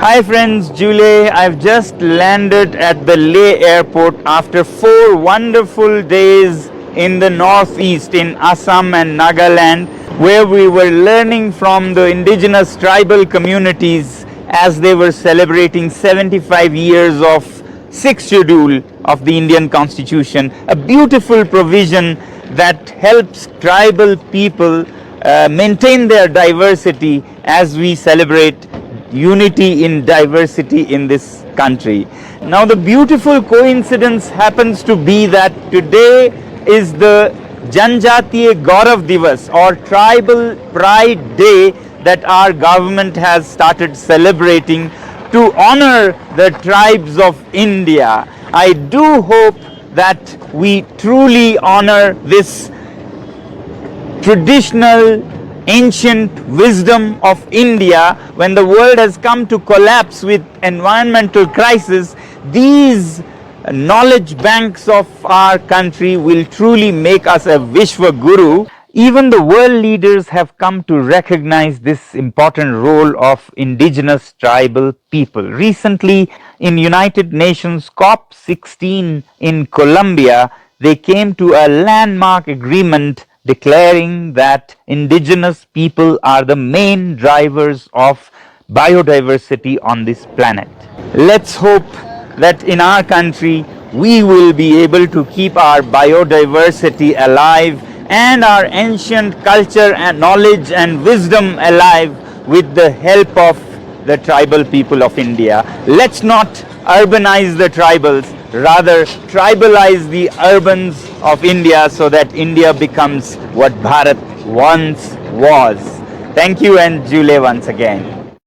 Hi friends, Julie. I've just landed at the Leh airport after 4 wonderful days in the northeast in Assam and Nagaland, where we were learning from the indigenous tribal communities as they were celebrating 75 years of 6th schedule of the Indian Constitution, a beautiful provision that helps tribal people maintain their diversity as we celebrate unity in diversity in this country. Now the beautiful coincidence happens to be that today is the Janjatiya Gaurav Divas or Tribal Pride Day that our government has started celebrating to honor the tribes of India. I do hope that we truly honor this traditional ancient wisdom of India. When the world has come to collapse with environmental crisis, these knowledge banks of our country will truly make us a Vishwa Guru. Even the world leaders have come to recognize this important role of indigenous tribal people. Recently, in United Nations COP16 in Colombia, they came to a landmark agreement declaring that indigenous people are the main drivers of biodiversity on this planet. Let's hope that in our country we will be able to keep our biodiversity alive and our ancient culture and knowledge and wisdom alive with the help of the tribal people of India. Let's not urbanize the tribals, rather tribalize the urbans of India so that India becomes what Bharat once was. Thank you and Jule once again.